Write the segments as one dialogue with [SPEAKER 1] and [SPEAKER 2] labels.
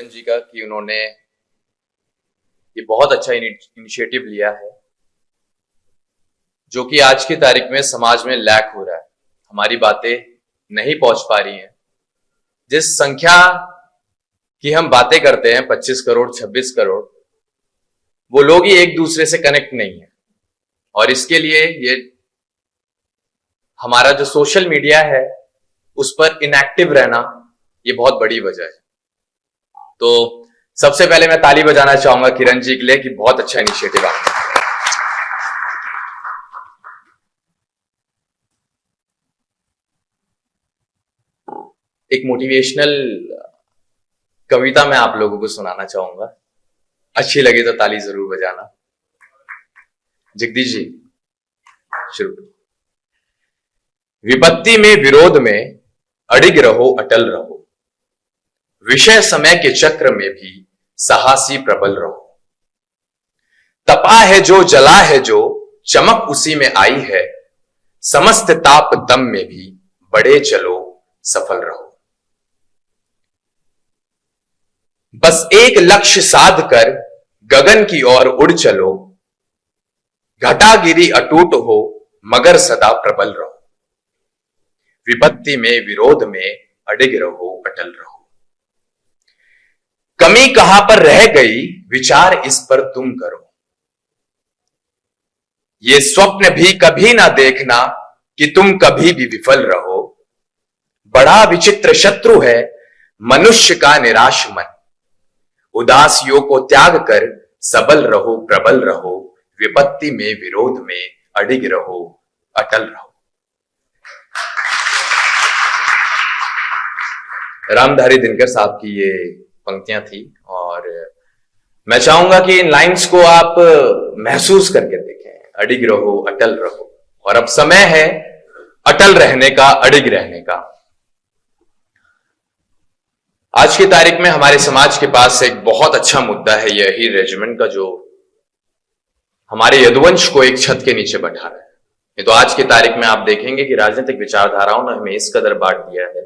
[SPEAKER 1] जी का कि उन्होंने ये बहुत अच्छा इनिशिएटिव लिया है जो कि आज की तारीख में समाज में लैक हो रहा है। हमारी बातें नहीं पहुंच पा रही हैं। जिस संख्या की हम बातें करते हैं 25 करोड़ 26 करोड़, वो लोग ही एक दूसरे से कनेक्ट नहीं है। और इसके लिए ये हमारा जो सोशल मीडिया है उस पर इनएक्टिव रहना ये बहुत बड़ी वजह है। तो सबसे पहले मैं ताली बजाना चाहूंगा किरण जी के लिए कि बहुत अच्छा इनिशिएटिव आपका। एक मोटिवेशनल कविता मैं आप लोगों को सुनाना चाहूंगा, अच्छी लगे तो ताली जरूर बजाना। जगदीश जी शुरू। विपत्ति में विरोध में अडिग रहो अटल रहो, विषय समय के चक्र में भी साहसी प्रबल रहो। तपा है जो जला है जो चमक उसी में आई है, समस्त ताप दम में भी बड़े चलो सफल रहो। बस एक लक्ष्य साध कर गगन की ओर उड़ चलो, घटागिरी अटूट हो मगर सदा प्रबल रहो। विपत्ति में विरोध में अडिग रहो अटल रहो। कमी कहां पर रह गई विचार इस पर तुम करो। ये स्वप्न भी कभी ना देखना कि तुम कभी भी विफल रहो। बड़ा विचित्र शत्रु है मनुष्य का निराश मन, उदासियों को त्याग कर सबल रहो प्रबल रहो। विपत्ति में विरोध में अडिग रहो अटल रहो। रामधारी दिनकर साहब की ये पंक्तियां थी और मैं चाहूंगा कि इन लाइंस को आप महसूस करके देखें। अडिग रहो अटल रहो, और अब समय है अटल रहने का, अडिग रहने का। आज की तारीख में हमारे समाज के पास एक बहुत अच्छा मुद्दा है, यही रेजिमेंट का, जो हमारे यदुवंश को एक छत के नीचे बैठा रहा है। ये तो आज की तारीख में आप देखेंगे कि राजनीतिक विचारधाराओं ने हमें इस कदर बांट दिया है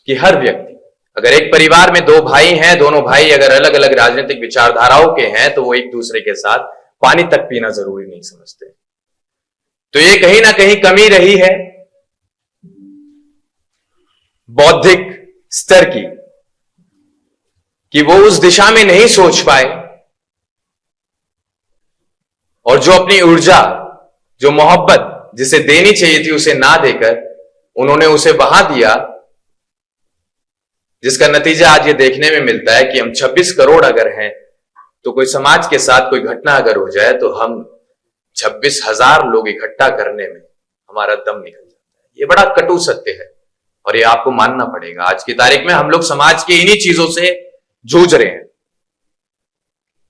[SPEAKER 1] कि हर व्यक्ति, अगर एक परिवार में दो भाई हैं, दोनों भाई अगर अलग अलग राजनीतिक विचारधाराओं के हैं तो वो एक दूसरे के साथ पानी तक पीना जरूरी नहीं समझते। तो ये कहीं ना कहीं कमी रही है बौद्धिक स्तर की, कि वो उस दिशा में नहीं सोच पाए और जो अपनी ऊर्जा, जो मोहब्बत जिसे देनी चाहिए थी उसे ना देकर उन्होंने उसे वहां दिया, जिसका नतीजा आज ये देखने में मिलता है कि हम 26 करोड़ अगर हैं तो कोई समाज के साथ कोई घटना अगर हो जाए तो हम 26,000 लोग इकट्ठा करने में हमारा दम निकल जाता है। ये बड़ा कटु सत्य है और ये आपको मानना पड़ेगा। आज की तारीख में हम लोग समाज की इन्हीं चीजों से जूझ रहे हैं।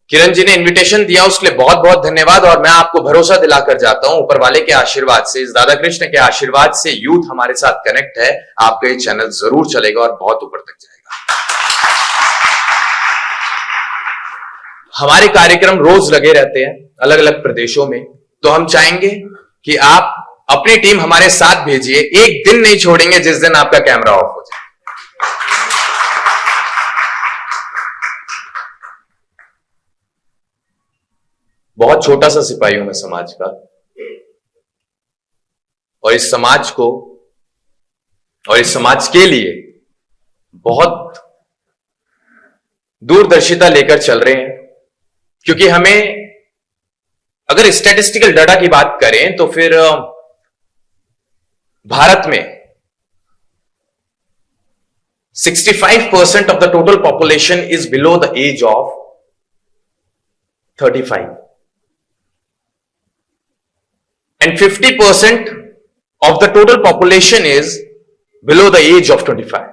[SPEAKER 1] किरण जी ने इनविटेशन दिया, उसके लिए बहुत बहुत धन्यवाद। और मैं आपको भरोसा दिलाकर जाता हूं, ऊपर वाले के आशीर्वाद से, इस दादा कृष्ण के आशीर्वाद से यूथ हमारे साथ कनेक्ट है। आपका ये चैनल जरूर चलेगा और बहुत ऊपर तक जाएगा। हमारे कार्यक्रम रोज लगे रहते हैं अलग अलग प्रदेशों में, तो हम चाहेंगे कि आप अपनी टीम हमारे साथ भेजिए। एक दिन नहीं छोड़ेंगे जिस दिन आपका कैमरा ऑफ हो जाए। बहुत छोटा सा सिपाही हूं मैं समाज का, और इस समाज को और इस समाज के लिए बहुत दूरदर्शिता लेकर चल रहे हैं। क्योंकि हमें अगर स्टैटिस्टिकल डाटा की बात करें तो फिर भारत में 65% of the total population is below the age of 35 and 50% of the total population is below the age of 25.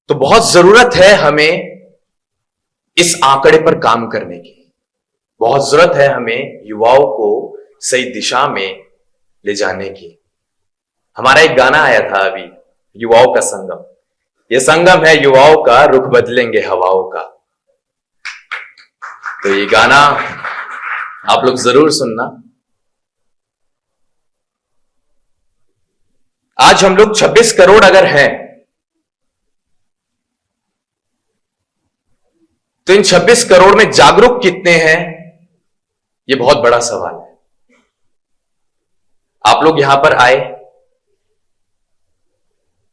[SPEAKER 1] तो बहुत जरूरत है हमें इस आंकड़े पर काम करने की। बहुत जरूरत है हमें युवाओं को सही दिशा में ले जाने की। हमारा एक गाना आया था अभी, युवाओं का संगम। यह संगम है युवाओं का, रुख बदलेंगे हवाओं का। तो ये गाना आप लोग जरूर सुनना। आज हम लोग 26 करोड़ अगर हैं इन 26 करोड़ में जागरूक कितने हैं, यह बहुत बड़ा सवाल है। आप लोग यहां पर आए,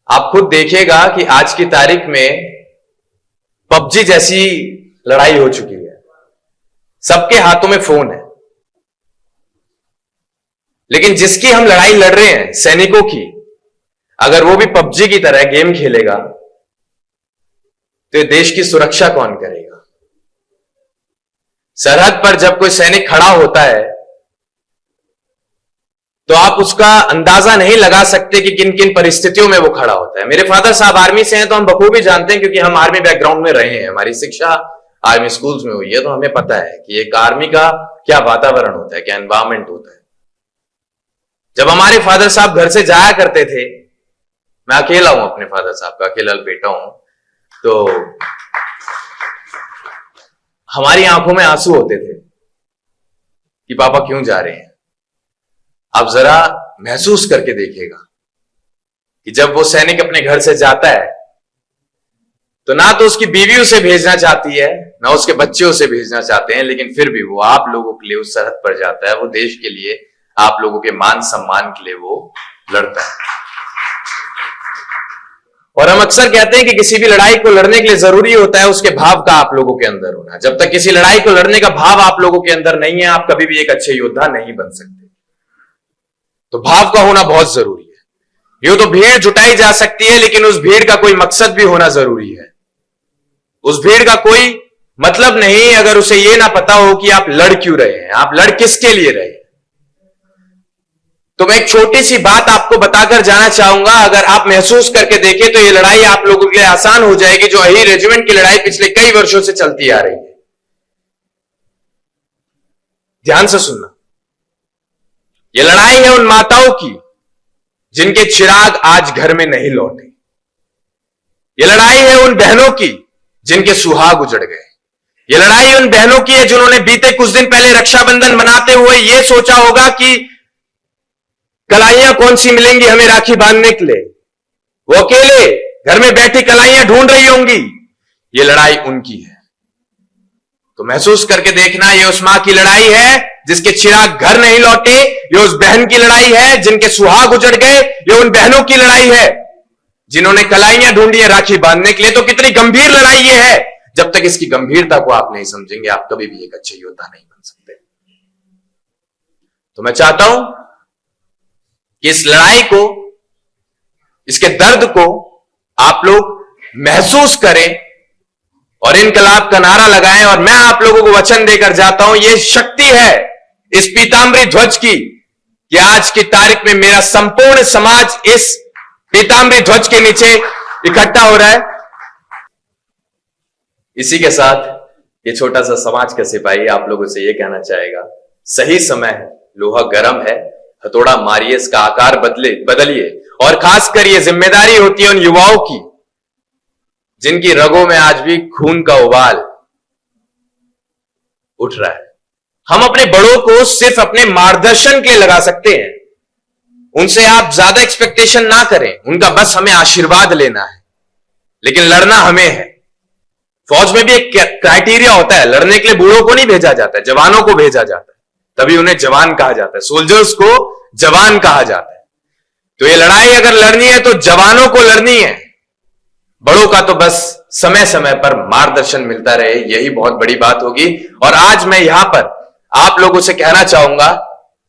[SPEAKER 1] आप खुद देखिएगा कि आज की तारीख में पबजी जैसी लड़ाई हो चुकी है। सबके हाथों में फोन है, लेकिन जिसकी हम लड़ाई लड़ रहे हैं सैनिकों की, अगर वो भी पबजी की तरह गेम खेलेगा तो देश की सुरक्षा कौन करेगा? सरहद पर जब कोई सैनिक खड़ा होता है तो आप उसका अंदाजा नहीं लगा सकते कि किन किन परिस्थितियों में वो खड़ा होता है। मेरे फादर साहब आर्मी से हैं तो हम बखूबी जानते हैं, क्योंकि हम आर्मी बैकग्राउंड में रहे हैं, हमारी शिक्षा आर्मी स्कूल्स में हुई है, तो हमें पता है कि एक आर्मी का क्या वातावरण होता है, क्या एनवायरमेंट होता है। जब हमारे फादर साहब घर से जाया करते थे, मैं अकेला हूं, अपने फादर साहब का अकेला बेटा हूं, तो हमारी आंखों में आंसू होते थे कि पापा क्यों जा रहे हैं। आप जरा महसूस करके देखिएगा कि जब वो सैनिक अपने घर से जाता है तो ना तो उसकी बीवी उसे भेजना चाहती है, ना उसके बच्चे उसे भेजना चाहते हैं, लेकिन फिर भी वो आप लोगों के लिए उस सरहद पर जाता है। वो देश के लिए, आप लोगों के मान सम्मान के लिए वो लड़ता है। और हम अक्सर कहते हैं कि किसी भी लड़ाई को लड़ने के लिए जरूरी होता है उसके भाव का आप लोगों के अंदर होना। जब तक किसी लड़ाई को लड़ने का भाव आप लोगों के अंदर नहीं है, आप कभी भी एक अच्छे योद्धा नहीं बन सकते। तो भाव का होना बहुत जरूरी है। यूं तो भीड़ जुटाई जा सकती है, लेकिन उस भीड़ का कोई मकसद भी होना जरूरी है। उस भीड़ का कोई मतलब नहीं अगर उसे यह ना पता हो कि आप लड़ क्यों रहे हैं, आप लड़ किसके लिए रहे हैं। तो मैं एक छोटी सी बात आपको बताकर जाना चाहूंगा, अगर आप महसूस करके देखें तो यह लड़ाई आप लोगों के लिए आसान हो जाएगी, जो अही रेजिमेंट की लड़ाई पिछले कई वर्षों से चलती आ रही है। ध्यान से सुनना, यह लड़ाई है उन माताओं की जिनके चिराग आज घर में नहीं लौटे। यह लड़ाई है उन बहनों की जिनके सुहाग उजड़ गए। यह लड़ाई उन बहनों की है जिन्होंने बीते कुछ दिन पहले रक्षाबंधन मनाते हुए यह सोचा होगा कि कलाइयां कौन सी मिलेंगी हमें राखी बांधने के लिए। वो अकेले घर में बैठी कलाइयां ढूंढ रही होंगी। यह लड़ाई उनकी है। तो महसूस करके देखना, यह उस मां की लड़ाई है जिसके चिराग घर नहीं लौटे। यह उस बहन की लड़ाई है जिनके सुहाग उजड़ गए। यह उन बहनों की लड़ाई है जिन्होंने कलाइयां ढूंढी है राखी बांधने के लिए। तो कितनी गंभीर लड़ाई यह है। जब तक इसकी गंभीरता को आप नहीं समझेंगे, आप कभी भी एक अच्छे योद्धा नहीं बन सकते। तो मैं चाहता हूं कि इस लड़ाई को, इसके दर्द को आप लोग महसूस करें और इनकलाब का नारा लगाएं। और मैं आप लोगों को वचन देकर जाता हूं, यह शक्ति है इस पीतांबरी ध्वज की कि आज की तारीख में मेरा संपूर्ण समाज इस पीतांबरी ध्वज के नीचे इकट्ठा हो रहा है। इसी के साथ ये छोटा सा समाज का सिपाही आप लोगों से यह कहना चाहेगा, सही समय है, लोहा गर्म है, हथौड़ा मारिए, इसका आकार बदलिए। और खासकर ये जिम्मेदारी होती है उन युवाओं की जिनकी रगों में आज भी खून का उबाल उठ रहा है। हम अपने बड़ों को सिर्फ अपने मार्गदर्शन के लिए लगा सकते हैं। उनसे आप ज्यादा एक्सपेक्टेशन ना करें, उनका बस हमें आशीर्वाद लेना है, लेकिन लड़ना हमें है। फौज में भी एक क्राइटेरिया होता है, लड़ने के लिए बूढ़ों को नहीं भेजा जाता है, जवानों को भेजा जाता है, तभी उन्हें जवान कहा जाता है। सोल्जर्स को जवान कहा जाता है। तो ये लड़ाई अगर लड़नी है तो जवानों को लड़नी है। बड़ों का तो बस समय समय पर मार्गदर्शन मिलता रहे, यही बहुत बड़ी बात होगी। और आज मैं यहां पर आप लोगों से कहना चाहूंगा,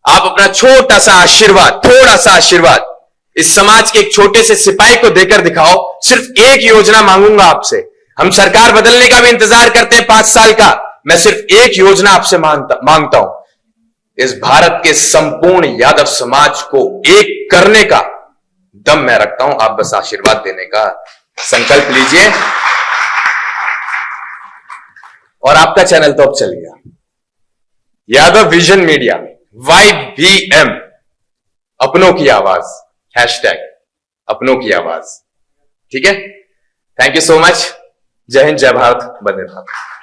[SPEAKER 1] आप अपना छोटा सा आशीर्वाद, थोड़ा सा आशीर्वाद इस समाज के एक छोटे से सिपाही को देकर दिखाओ। सिर्फ एक योजना मांगूंगा आपसे। हम सरकार बदलने का भी इंतजार करते हैं 5 साल का, मैं सिर्फ एक योजना आपसे मांगता हूं। इस भारत के संपूर्ण यादव समाज को एक करने का दम मैं रखता हूं। आप बस आशीर्वाद देने का संकल्प लीजिए। और आपका चैनल तो अब चल गया, यादव विजन मीडिया, YVM, अपनों की आवाज, हैशटैग अपनों की आवाज। ठीक है, थैंक यू सो मच। जय हिंद, जय भारत, वंदे मातरम।